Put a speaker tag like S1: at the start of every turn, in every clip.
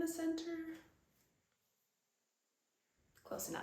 S1: the center? Close enough.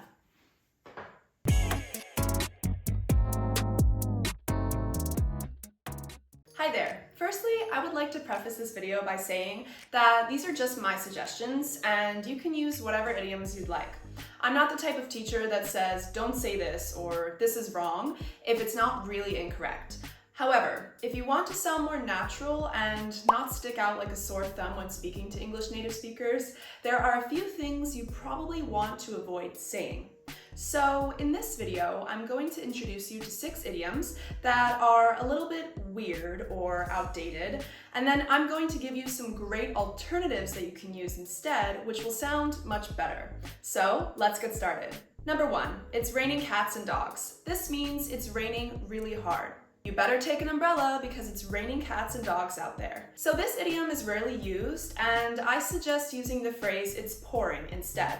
S1: Hi there. Firstly, I would like to preface this video by saying that these are just my suggestions and you can use whatever idioms you'd like. I'm not the type of teacher that says, don't say this or this is wrong if it's not really incorrect. However, if you want to sound more natural and not stick out like a sore thumb when speaking to English native speakers, there are a few things you probably want to avoid saying. So in this video, I'm going to introduce you to 6 idioms that are a little bit weird or outdated, and then I'm going to give you some great alternatives that you can use instead, which will sound much better. So let's get started. Number 1, it's raining cats and dogs. This means it's raining really hard. You better take an umbrella because it's raining cats and dogs out there. So this idiom is rarely used, and I suggest using the phrase it's pouring instead.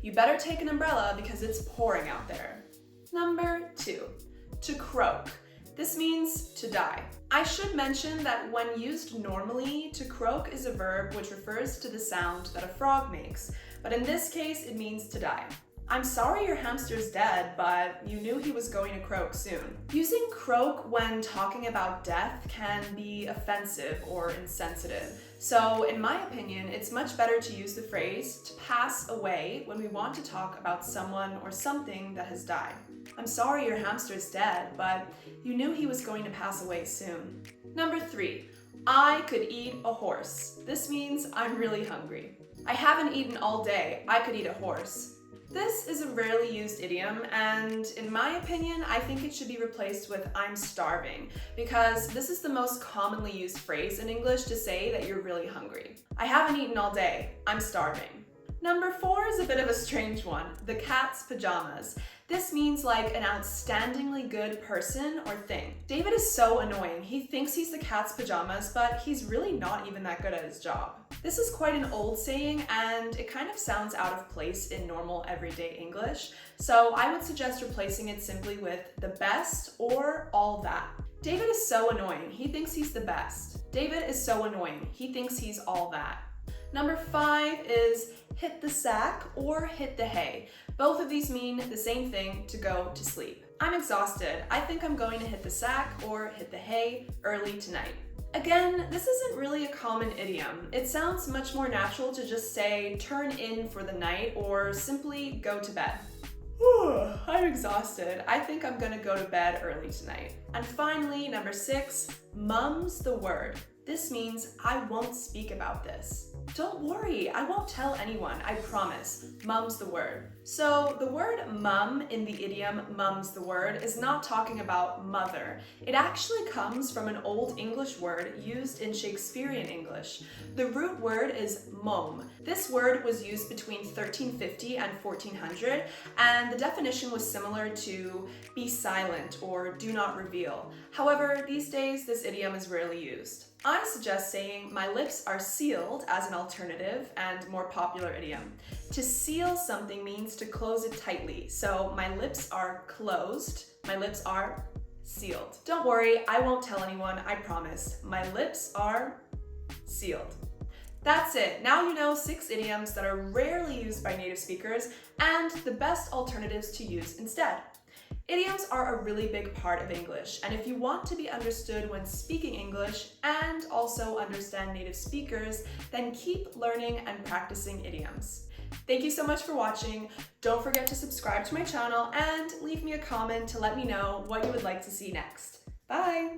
S1: You better take an umbrella because it's pouring out there. Number 2, to croak. This means to die. I should mention that when used normally, to croak is a verb which refers to the sound that a frog makes, but in this case it means to die. I'm sorry your hamster's dead, but you knew he was going to croak soon. Using croak when talking about death can be offensive or insensitive. So in my opinion, it's much better to use the phrase to pass away when we want to talk about someone or something that has died. I'm sorry your hamster's dead, but you knew he was going to pass away soon. Number 3, I could eat a horse. This means I'm really hungry. I haven't eaten all day. I could eat a horse. This is a rarely used idiom, and in my opinion, I think it should be replaced with I'm starving, because this is the most commonly used phrase in English to say that you're really hungry. I haven't eaten all day. I'm starving. Number 4 is a bit of a strange one, the cat's pajamas. This means like an outstandingly good person or thing. David is so annoying. He thinks he's the cat's pajamas, but he's really not even that good at his job. This is quite an old saying and it kind of sounds out of place in normal everyday English, so I would suggest replacing it simply with the best or all that. David is so annoying. He thinks he's the best. David is so annoying. He thinks he's all that. Number 5 is hit the sack or hit the hay. Both of these mean the same thing, to go to sleep. I'm exhausted. I think I'm going to hit the sack or hit the hay early tonight. Again, this isn't really a common idiom. It sounds much more natural to just say turn in for the night or simply go to bed. I'm exhausted. I think I'm gonna go to bed early tonight. And finally, number 6, mum's the word. This means I won't speak about this. Don't worry, I won't tell anyone, I promise. Mum's the word. So the word mum in the idiom mum's the word is not talking about mother. It actually comes from an Old English word used in Shakespearean English. The root word is mom. This word was used between 1350 and 1400, and the definition was similar to be silent or do not reveal. However, these days this idiom is rarely used. I suggest saying my lips are sealed as an alternative and more popular idiom. To seal something means to close it tightly. So my lips are closed, my lips are sealed. Don't worry, I won't tell anyone, I promise. My lips are sealed. That's it. Now you know 6 idioms that are rarely used by native speakers and the best alternatives to use instead. Idioms are a really big part of English, and if you want to be understood when speaking English and also understand native speakers, then keep learning and practicing idioms. Thank you so much for watching. Don't forget to subscribe to my channel and leave me a comment to let me know what you would like to see next. Bye!